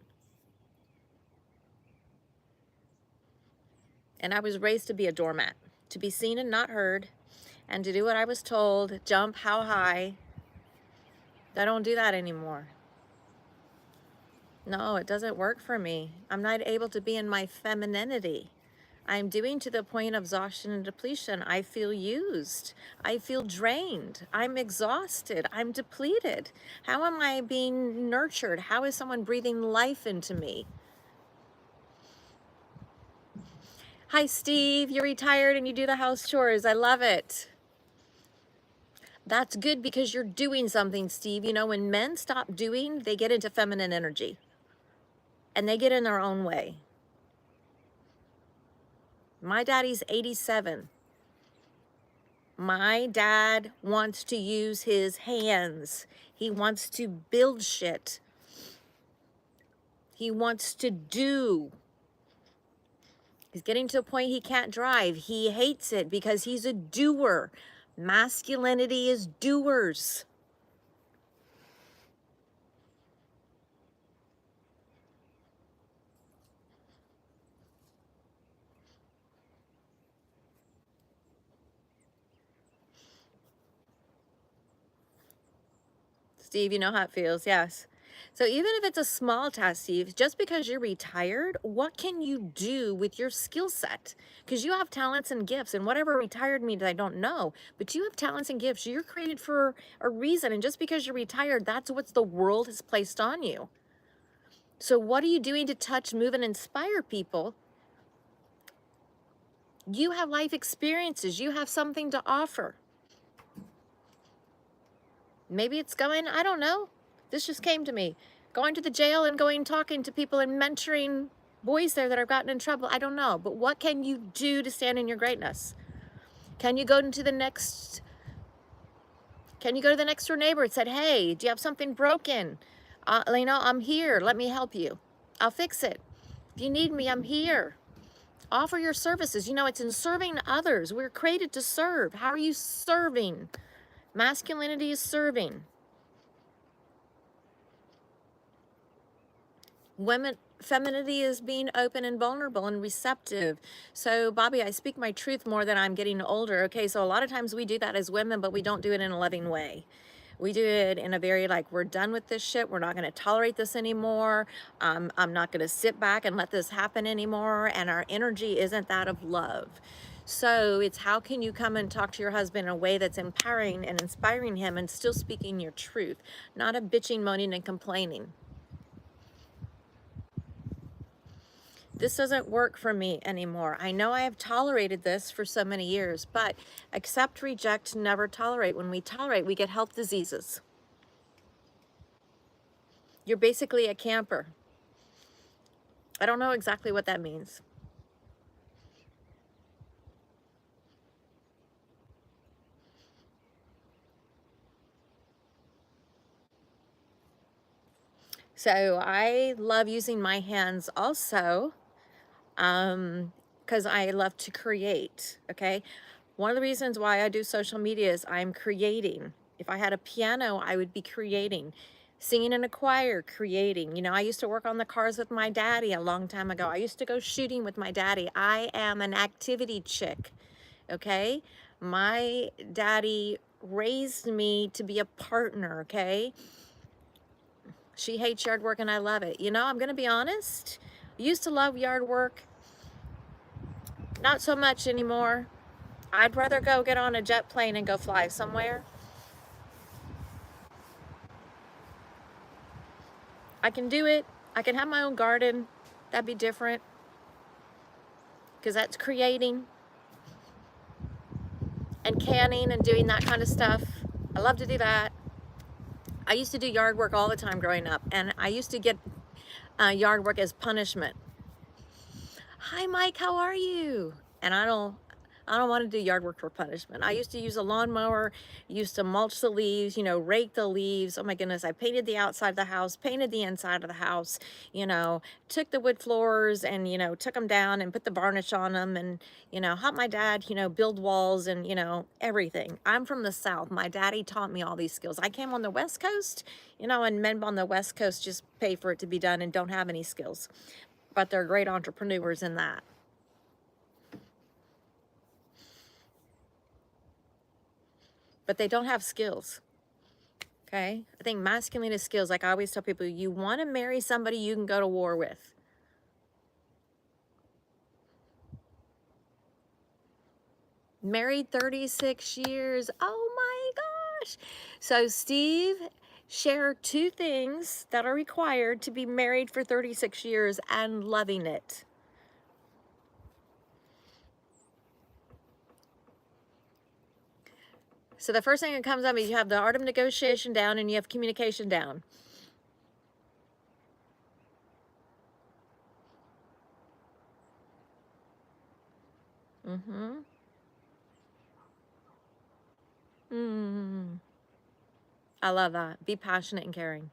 And I was raised to be a doormat, to be seen and not heard, and to do what I was told, jump how high. I don't do that anymore. No, it doesn't work for me. I'm not able to be in my femininity. I'm doing to the point of exhaustion and depletion. I feel used. I feel drained. I'm exhausted. I'm depleted. How am I being nurtured? How is someone breathing life into me? Hi, Steve. You're retired and you do the house chores. I love it. That's good because you're doing something, Steve. You know, when men stop doing, they get into feminine energy and they get in their own way. My daddy's 87. My dad wants to use his hands. He wants to build shit. He wants to do. He's getting to a point he can't drive. He hates it because he's a doer. Masculinity is doers. Steve, you know how it feels, yes. So even if it's a small task, Steve, just because you're retired, what can you do with your skill set? Because you have talents and gifts, and whatever retired means, I don't know, but you have talents and gifts. You're created for a reason, and just because you're retired, that's what the world has placed on you. So what are you doing to touch, move, and inspire people? You have life experiences. You have something to offer. Maybe it's going, I don't know. This just came to me. Going to the jail and going talking to people and mentoring boys there that have gotten in trouble. I don't know. But what can you do to stand in your greatness? Can you go to the next door neighbor and said, hey, do you have something broken? I'm here. Let me help you. I'll fix it. If you need me, I'm here. Offer your services. It's in serving others. We're created to serve. How are you serving? Masculinity is serving. Femininity is being open and vulnerable and receptive. So, Bobby, I speak my truth more than I'm getting older. Okay, so a lot of times we do that as women, but we don't do it in a loving way. We do it in a very we're done with this shit. We're not going to tolerate this anymore. I'm not going to sit back and let this happen anymore. And our energy isn't that of love. So it's how can you come and talk to your husband in a way that's empowering and inspiring him and still speaking your truth, not a bitching, moaning, and complaining. This doesn't work for me anymore. I know I have tolerated this for so many years, but accept, reject, never tolerate. When we tolerate, we get health diseases. You're basically a camper. I don't know exactly what that means. So I love using my hands also, because I love to create, okay? One of the reasons why I do social media is I'm creating. If I had a piano, I would be creating. Singing in a choir, creating. I used to work on the cars with my daddy a long time ago. I used to go shooting with my daddy. I am an activity chick, okay? My daddy raised me to be a partner, okay? She hates yard work and I love it. I'm going to be honest. I used to love yard work. Not so much anymore. I'd rather go get on a jet plane and go fly somewhere. I can do it. I can have my own garden. That'd be different. Because that's creating and canning and doing that kind of stuff. I love to do that. I used to do yard work all the time growing up. And I used to get yard work as punishment. Hi, Mike, how are you? And I don't want to do yard work for punishment. I used to use a lawnmower, used to mulch the leaves, rake the leaves. Oh my goodness, I painted the outside of the house, painted the inside of the house, took the wood floors and, took them down and put the varnish on them and, helped my dad, build walls and, everything. I'm from the South. My daddy taught me all these skills. I came on the West Coast, and men on the West Coast just pay for it to be done and don't have any skills. But they're great entrepreneurs in that. But they don't have skills. Okay? I think masculine is skills. Like I always tell people, you want to marry somebody you can go to war with. Married 36 years. Oh my gosh. So Steve, share 2 things that are required to be married for 36 years and loving it. So the first thing that comes up is you have the art of negotiation down and you have communication down. I love that. Be passionate and caring.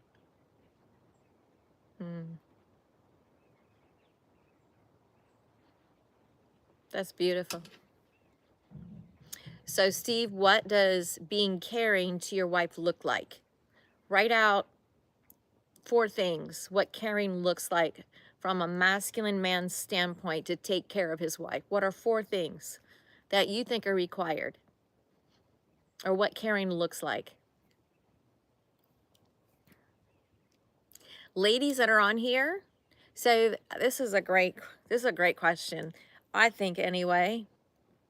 That's beautiful. So, Steve, what does being caring to your wife look like? Write out 4 things what caring looks like from a masculine man's standpoint to take care of his wife. What are 4 things that you think are required, or what caring looks like? Ladies that are on here, so this is a great question, I think, anyway.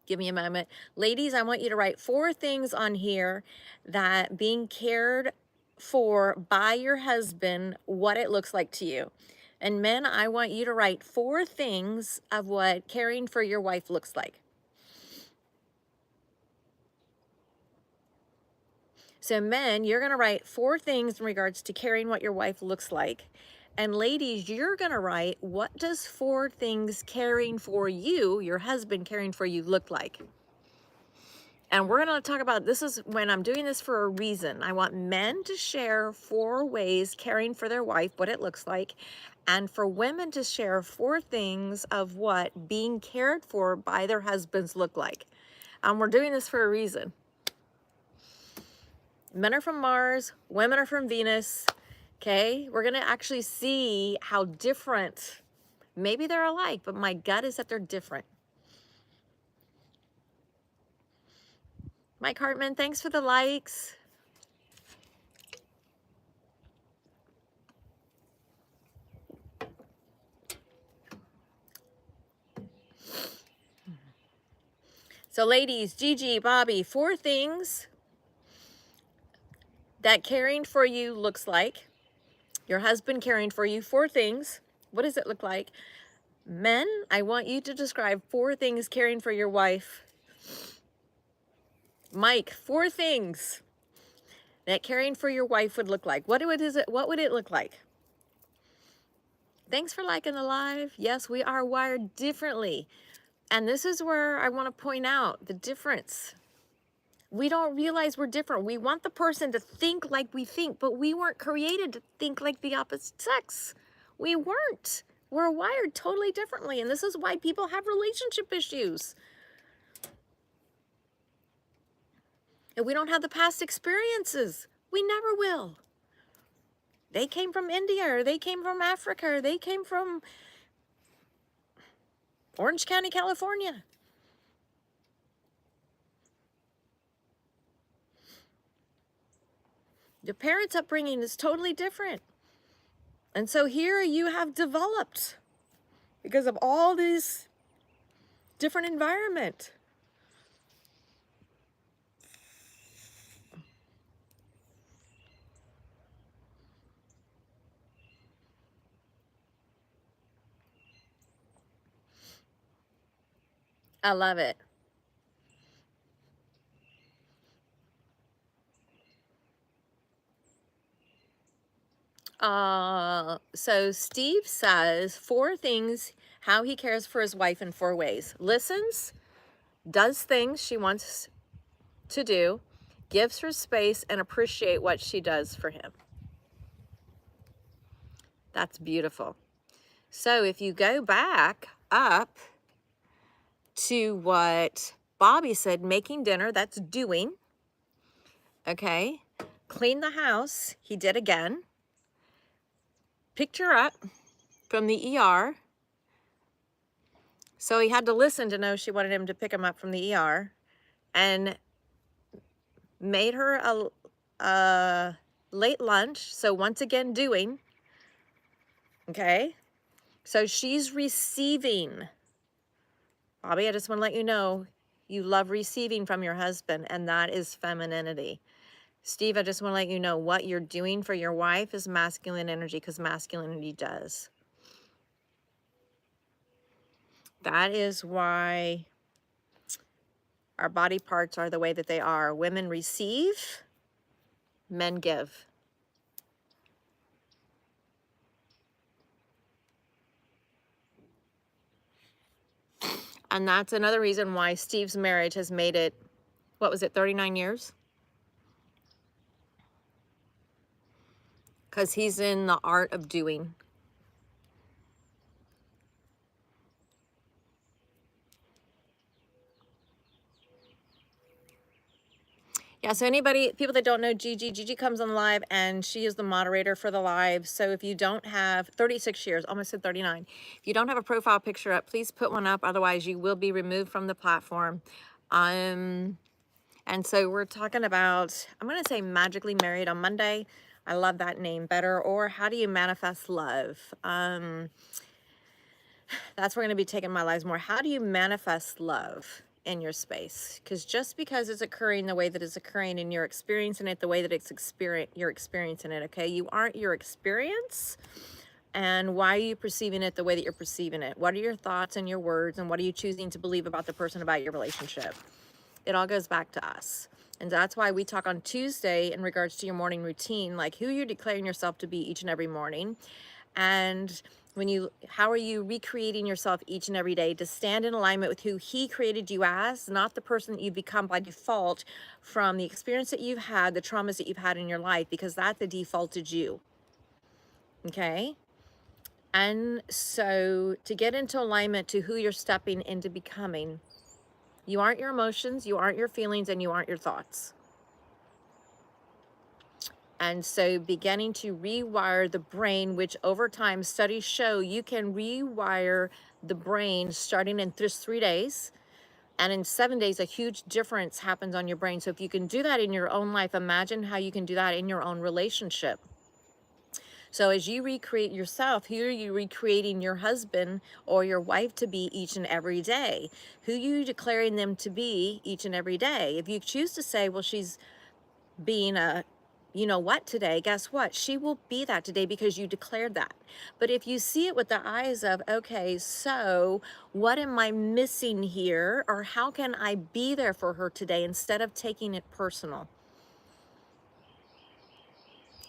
Give me a moment. Ladies, I want you to write 4 things on here that being cared for by your husband, what it looks like to you. And men, I want you to write 4 things of what caring for your wife looks like. So men, you're going to write 4 things in regards to caring what your wife looks like. And ladies, you're going to write, what does 4 things caring for you, your husband caring for you, look like? And we're going to talk about, this is when I'm doing this for a reason. I want men to share 4 ways caring for their wife, what it looks like, and for women to share 4 things of what being cared for by their husbands look like. We're doing this for a reason. Men are from Mars, women are from Venus, okay? We're going to actually see how different, maybe they're alike, but my gut is that they're different. Mike Hartman, thanks for the likes. So ladies, Gigi, Bobby, 4 things that caring for you looks like. Your husband caring for you, 4 things. What does it look like? Men, I want you to describe 4 things caring for your wife. Mike, 4 things that caring for your wife would look like. What would it look like? Thanks for liking the live. Yes, we are wired differently. And this is where I want to point out the difference. We don't realize we're different. We want the person to think like we think, but we weren't created to think like the opposite sex. We weren't. We're wired totally differently. And this is why people have relationship issues. And we don't have the past experiences. We never will. They came from India, or they came from Africa, or they came from Orange County, California. Your parents' upbringing is totally different. And so here you have developed because of all these different environment. I love it. So Steve says 4 things how he cares for his wife in 4 ways. Listens, does things she wants to do, gives her space, and appreciate what she does for him. That's beautiful. So if you go back up to what Bobby said, making dinner, that's doing. Okay. Clean the house, he did again. Picked her up from the ER. So he had to listen to know she wanted him to pick him up from the ER, and made her a late lunch. So once again, doing. Okay. So she's receiving. Bobby, I just want to let you know, you love receiving from your husband, and that is femininity. Steve, I just want to let you know what you're doing for your wife is masculine energy, because masculinity does. That is why our body parts are the way that they are. Women receive, men give. And that's another reason why Steve's marriage has made it, what was it, 39 years? because he's in the art of doing. Yeah, so people that don't know Gigi comes on live and she is the moderator for the live. So if you don't have 36 years, almost said 39, if you don't have a profile picture up, please put one up. Otherwise, you will be removed from the platform. And so we're talking about, I'm going to say magically married on Monday. I love that name better. Or how do you manifest love? That's where we're going to be taking my lives more. How do you manifest love in your space? Because just because it's occurring the way that it's occurring and you're experiencing it the way that you're experiencing it, okay? You aren't your experience. And why are you perceiving it the way that you're perceiving it? What are your thoughts and your words, and what are you choosing to believe about the person, about your relationship? It all goes back to us. And that's why we talk on Tuesday in regards to your morning routine, like who you're declaring yourself to be each and every morning. And how are you recreating yourself each and every day to stand in alignment with who he created you as, not the person that you've become by default from the experience that you've had, the traumas that you've had in your life, because that the defaulted you. Okay? And so to get into alignment to who you're stepping into becoming, you aren't your emotions, you aren't your feelings, and you aren't your thoughts. And so beginning to rewire the brain, which over time studies show you can rewire the brain starting in just 3 days. And in 7 days, a huge difference happens on your brain. So if you can do that in your own life, imagine how you can do that in your own relationship. So as you recreate yourself, who are you recreating your husband or your wife to be each and every day? Who are you declaring them to be each and every day? If you choose to say, well, she's being a you know what today, guess what? She will be that today because you declared that. But if you see it with the eyes of, okay, so what am I missing here? Or how can I be there for her today instead of taking it personal?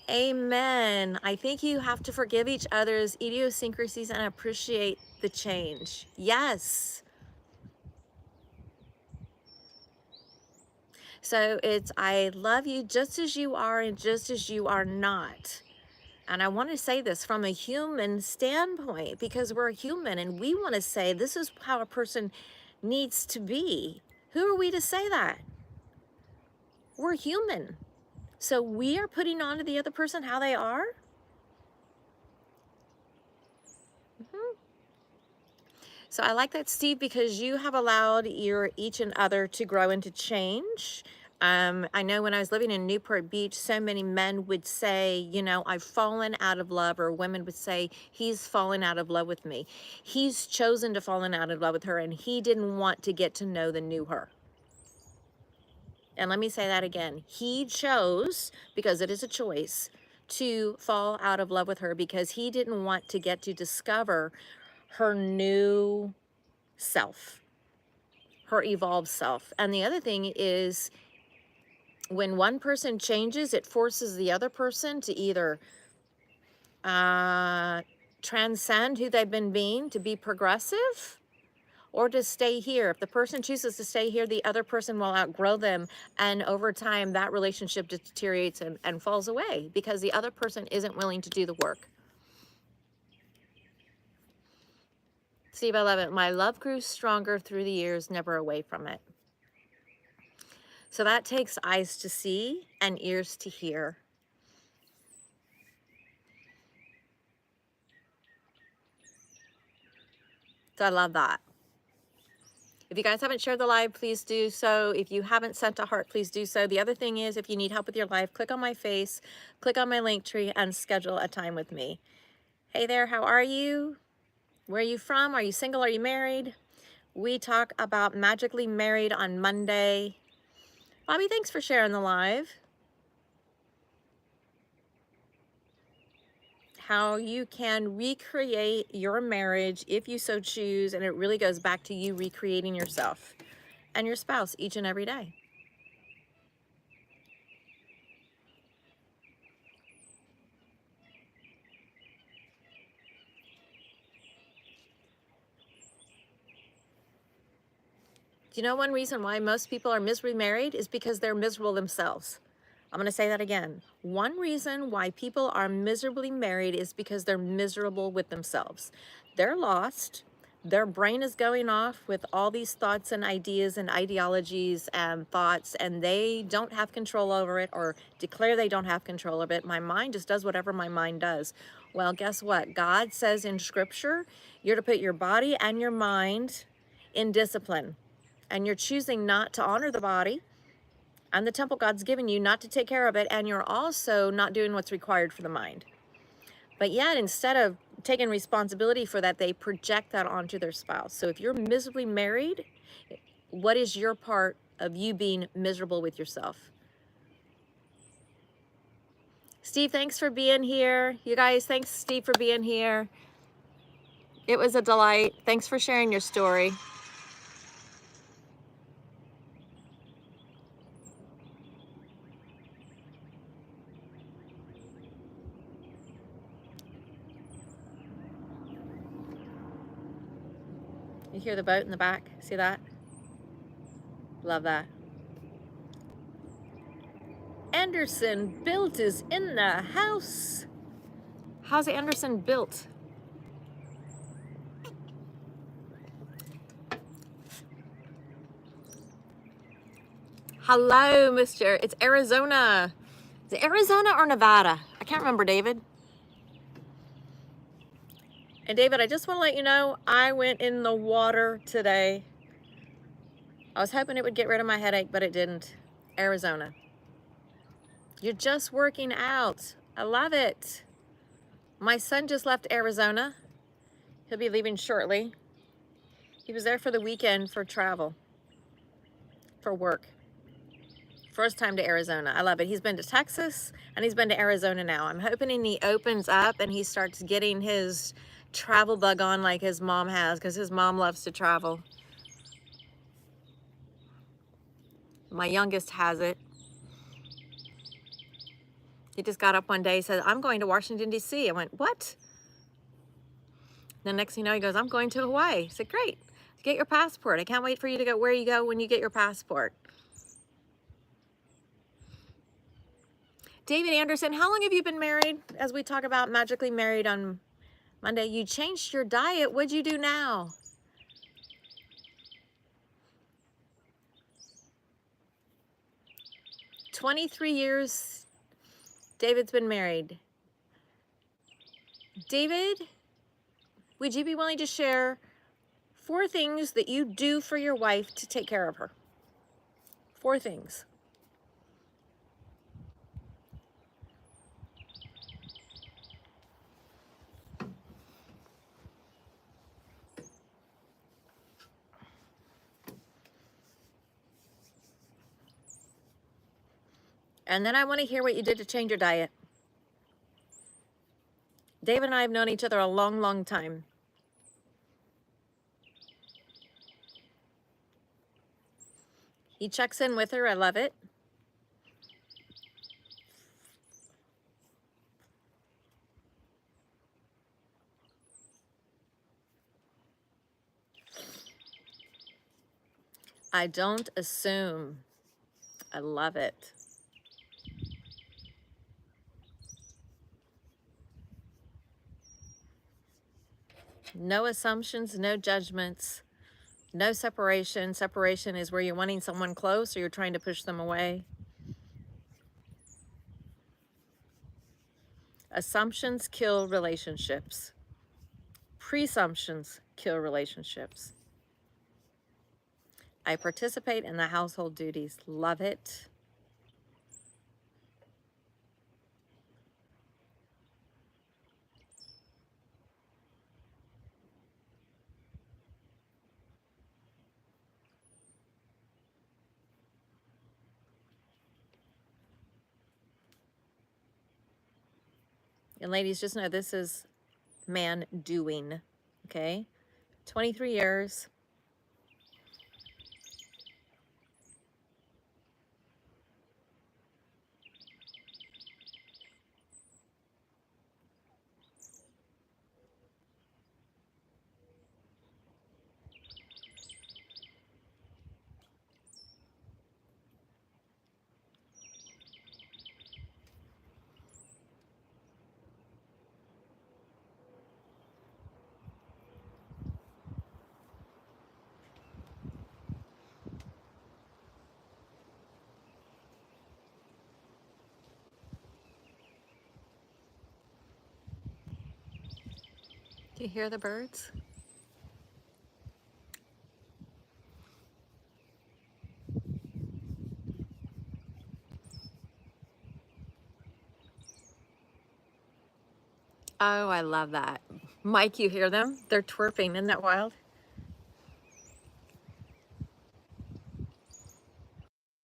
Amen. I think you have to forgive each other's idiosyncrasies and appreciate the change. Yes. So it's, I love you just as you are and just as you are not. And I want to say this from a human standpoint, because we're human and we want to say this is how a person needs to be. Who are we to say that? We're human. So we are putting on to the other person how they are. So I like that, Steve, because you have allowed each and other to grow and to change. I know when I was living in Newport Beach, so many men would say, you know, I've fallen out of love, or women would say, he's fallen out of love with me. He's chosen to fall out of love with her, and he didn't want to get to know the new her. And let me say that again. He chose, because it is a choice, to fall out of love with her because he didn't want to get to discover her new self, her evolved self. And the other thing is, when one person changes, it forces the other person to either transcend who they've been being, to be progressive, or to stay here. If the person chooses to stay here, the other person will outgrow them. And over time, that relationship deteriorates and falls away because the other person isn't willing to do the work. Steve, I love it. My love grew stronger through the years, never away from it. So that takes eyes to see and ears to hear. So I love that. If you guys haven't shared the live, please do so. If you haven't sent a heart, please do so. The other thing is, if you need help with your life, click on my face, click on my link tree, and schedule a time with me. Hey there, how are you? Where are you from? Are you single? Are you married? We talk about magically married on Monday. Bobby, thanks for sharing the live. How you can recreate your marriage if you so choose, and it really goes back to you recreating yourself and your spouse each and every day. Do you know one reason why most people are miserably married is because they're miserable themselves. I'm going to say that again. One reason why people are miserably married is because they're miserable with themselves. They're lost. Their brain is going off with all these thoughts and ideas and ideologies and thoughts, and they don't have control over it, or declare they don't have control of it. My mind just does whatever my mind does. Well, guess what? God says in Scripture, you're to put your body and your mind in discipline. And you're choosing not to honor the body and the temple God's given you, not to take care of it, and you're also not doing what's required for the mind. But yet, instead of taking responsibility for that, they project that onto their spouse. So if you're miserably married, what is your part of you being miserable with yourself? Steve, thanks for being here. You guys, thanks, Steve, for being here. It was a delight. Thanks for sharing your story. You hear the boat in the back? See that? Love that. Anderson Built is in the house. How's Anderson Built? Hello, Mr. It's Arizona. Is it Arizona or Nevada? I can't remember, David. And David, I just want to let you know, I went in the water today. I was hoping it would get rid of my headache, but it didn't. Arizona. You're just working out. I love it. My son just left Arizona. He'll be leaving shortly. He was there for the weekend for travel, for work. First time to Arizona. I love it. He's been to Texas and he's been to Arizona now. I'm hoping he opens up and he starts getting his travel bug on like his mom has, because his mom loves to travel. My youngest has it. He just got up one day and said, I'm going to Washington, D.C. I went, what? The next thing you know, he goes, I'm going to Hawaii. I said, great. Get your passport. I can't wait for you to go where you go when you get your passport. David Anderson, how long have you been married? As we talk about magically married on Monday, you changed your diet. What'd you do now? "23 years David's been married." David, would you be willing to share 4 things that you do for your wife to take care of her? 4 things. And then I want to hear what you did to change your diet. David and I have known each other a long, long time. He checks in with her. I love it. I don't assume. I love it. No assumptions, no judgments, no separation. Separation is where you're wanting someone close or you're trying to push them away. Assumptions kill relationships. Presumptions kill relationships. I participate in the household duties. Love it. And ladies, just know this is man doing, okay? 23 years. Do you hear the birds? Oh, I love that. Mike, you hear them? They're twerping. Isn't that wild?